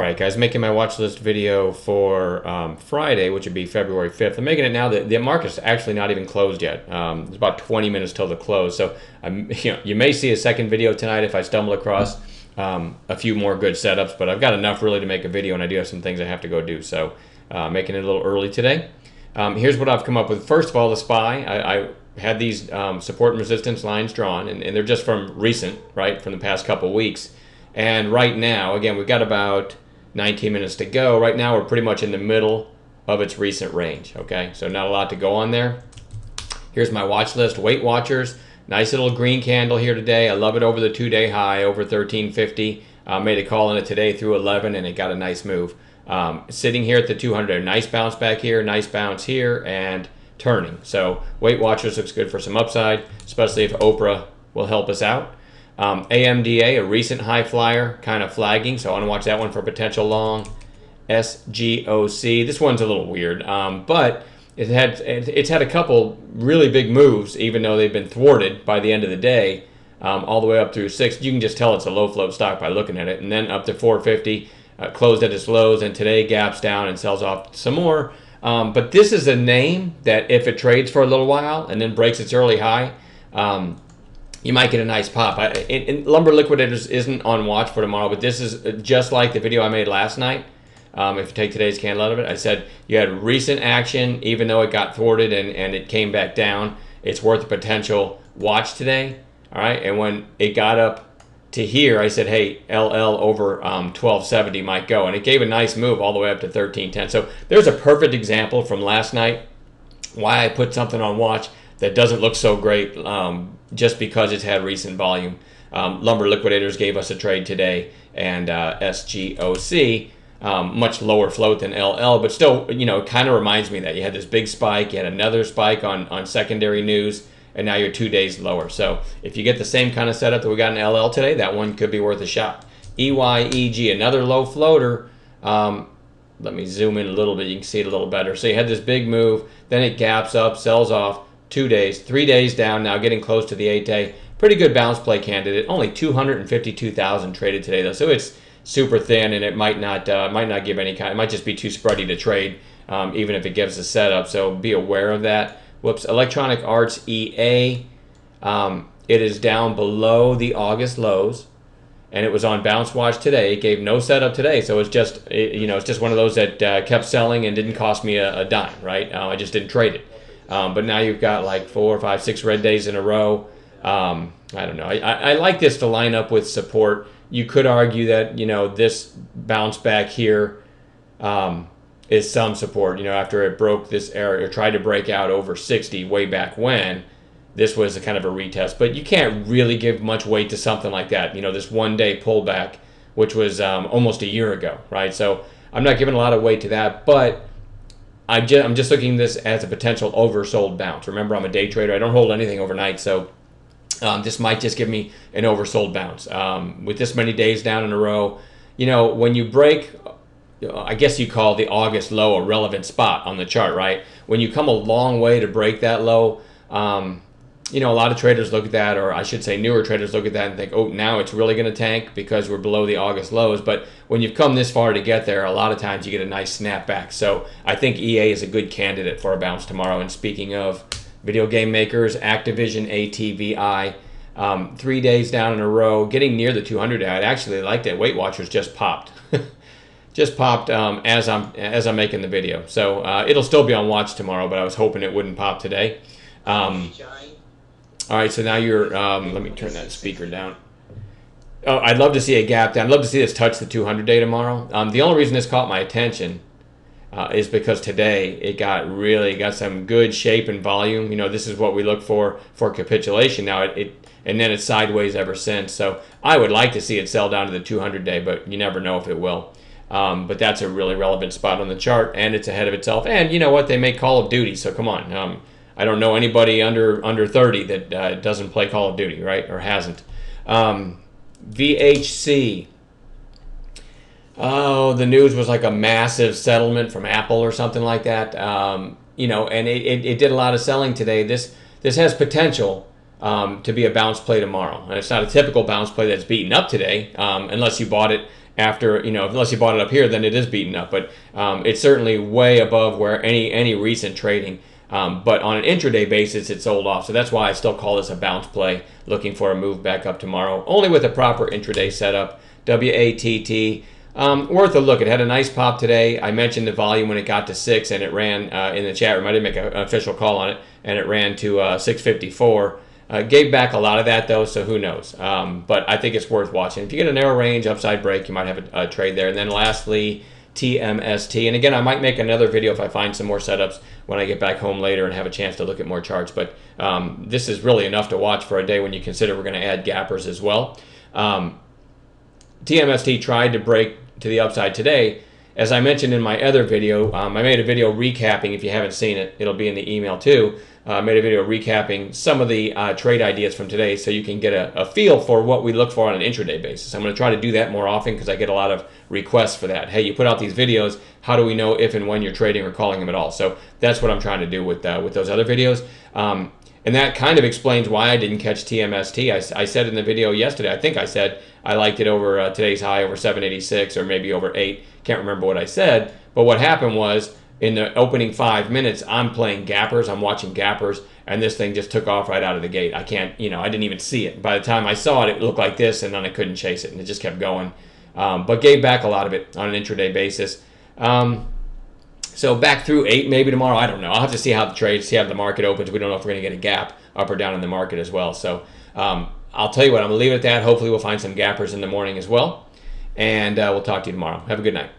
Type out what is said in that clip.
Alright guys, making my watch list video for Friday, which would be February 5th. I'm making it now that the market's actually not even closed yet. It's about 20 minutes till the close, so you may see a second video tonight if I stumble across a few more good setups, but I've got enough really to make a video, and I do have some things I have to go do, so making it a little early today. Here's what I've come up with. First of all, the SPY. I had these support and resistance lines drawn, and they're just from recent, right, from the past couple weeks. And right now, again, we've got about 19 minutes to go. Right now, we're pretty much in the middle of its recent range, okay? So not a lot to go on there. Here's my watch list. Weight Watchers, nice little green candle here today. I love it over the two-day high, over 1350. Made a call on it today through 11, and it got a nice move. Sitting here at the 200, nice bounce back here, nice bounce here, and turning. So Weight Watchers looks good for some upside, especially if Oprah will help us out. AMDA, a recent high flyer, kind of flagging, so I want to watch that one for potential long. SGOC, this one's a little weird, but it's had a couple really big moves, even though they've been thwarted by the end of the day, all the way up through 6. You can just tell it's a low float stock by looking at it, and then up to 450, closed at its lows, and today gaps down and sells off some more. But this is a name that if it trades for a little while and then breaks its early high, you might get a nice pop. Lumber Liquidators isn't on watch for tomorrow, but this is just like the video I made last night. If you take today's candle out of it, I said you had recent action, even though it got thwarted and it came back down. It's worth a potential watch today, all right? And when it got up to here, I said, hey, LL over 1270 might go. And it gave a nice move all the way up to 1310. So there's a perfect example from last night why I put something on watch that doesn't look so great just because it's had recent volume. Lumber Liquidators gave us a trade today, and SGOC, much lower float than LL, but still, you know, kind of reminds me that you had this big spike, you had another spike on secondary news, and now you're 2 days lower. So if you get the same kind of setup that we got in LL today, that one could be worth a shot. EYEG, another low floater. Let me zoom in a little bit, you can see it a little better. So you had this big move, then it gaps up, sells off. 2 days, 3 days down, now getting close to the 8-day. Pretty good bounce play candidate. Only 252,000 traded today though, so it's super thin, and it might not give any kind. It might just be too spready to trade, even if it gives a setup. So be aware of that. Whoops. Electronic Arts EA. It is down below the August lows, and it was on bounce watch today. It gave no setup today, so it's just it's just one of those that kept selling and didn't cost me a dime. Right? I just didn't trade it. But now you've got like 4, 5, 6 red days in a row. I don't know. I like this to line up with support. You could argue that, this bounce back here is some support. After it broke this area, or tried to break out over 60 way back when, this was a kind of a retest. But you can't really give much weight to something like that. This one-day pullback, which was almost a year ago, right? So I'm not giving a lot of weight to that, but I'm just looking at this as a potential oversold bounce. Remember, I'm a day trader. I don't hold anything overnight, so this might just give me an oversold bounce. With this many days down in a row, when you break, I guess you call the August low a relevant spot on the chart, right? When you come a long way to break that low, a lot of traders look at that, or I should say newer traders look at that and think, oh, now it's really going to tank because we're below the August lows. But when you've come this far to get there, a lot of times you get a nice snapback. So I think EA is a good candidate for a bounce tomorrow. And speaking of video game makers, Activision, ATVI, 3 days down in a row, getting near the 200. I actually liked it. Weight Watchers just popped. Just popped as I'm making the video. So it'll still be on watch tomorrow, but I was hoping it wouldn't pop today. All right, so now you're, let me turn that speaker down. Oh, I'd love to see a gap down. I'd love to see this touch the 200-day tomorrow. The only reason this caught my attention is because today it got some good shape and volume. This is what we look for capitulation. Now, and then it's sideways ever since. So I would like to see it sell down to the 200-day, but you never know if it will. But that's a really relevant spot on the chart, and it's ahead of itself. And you know what? They make Call of Duty, so come on. I don't know anybody under 30 that doesn't play Call of Duty, right? Or hasn't. VHC. Oh, the news was like a massive settlement from Apple or something like that. And it did a lot of selling today. This has potential to be a bounce play tomorrow. And it's not a typical bounce play that's beaten up today, unless you bought it after, unless you bought it up here, then it is beaten up. But it's certainly way above where any recent trading. But on an intraday basis, it sold off. So that's why I still call this a bounce play, looking for a move back up tomorrow, only with a proper intraday setup. WATT. Worth a look. It had a nice pop today. I mentioned the volume when it got to 6, and it ran in the chat room. I didn't make an official call on it, and it ran to 654. Gave back a lot of that, though, so who knows. But I think it's worth watching. If you get a narrow range upside break, you might have a trade there. And then lastly, TMST. And again, I might make another video if I find some more setups when I get back home later and have a chance to look at more charts. But this is really enough to watch for a day when you consider we're going to add gappers as well. TMST tried to break to the upside today. As I mentioned in my other video, I made a video recapping. If you haven't seen it, it'll be in the email too. I made a video recapping some of the trade ideas from today so you can get a feel for what we look for on an intraday basis. I'm going to try to do that more often because I get a lot of requests for that. Hey, you put out these videos. How do we know if and when you're trading or calling them at all? So that's what I'm trying to do with those other videos. And that kind of explains why I didn't catch TMST. I said in the video yesterday, I think I said I liked it over today's high over 786 or maybe over 8. Can't remember what I said. But what happened was in the opening 5 minutes, I'm playing gappers. I'm watching gappers. And this thing just took off right out of the gate. I didn't even see it. By the time I saw it, it looked like this, and then I couldn't chase it. And it just kept going. But gave back a lot of it on an intraday basis. So back through 8 maybe tomorrow. I don't know. I'll have to see how the trade, see how the market opens. We don't know if we're going to get a gap up or down in the market as well. So I'll tell you what, I'm going to leave it at that. Hopefully we'll find some gappers in the morning as well. And we'll talk to you tomorrow. Have a good night.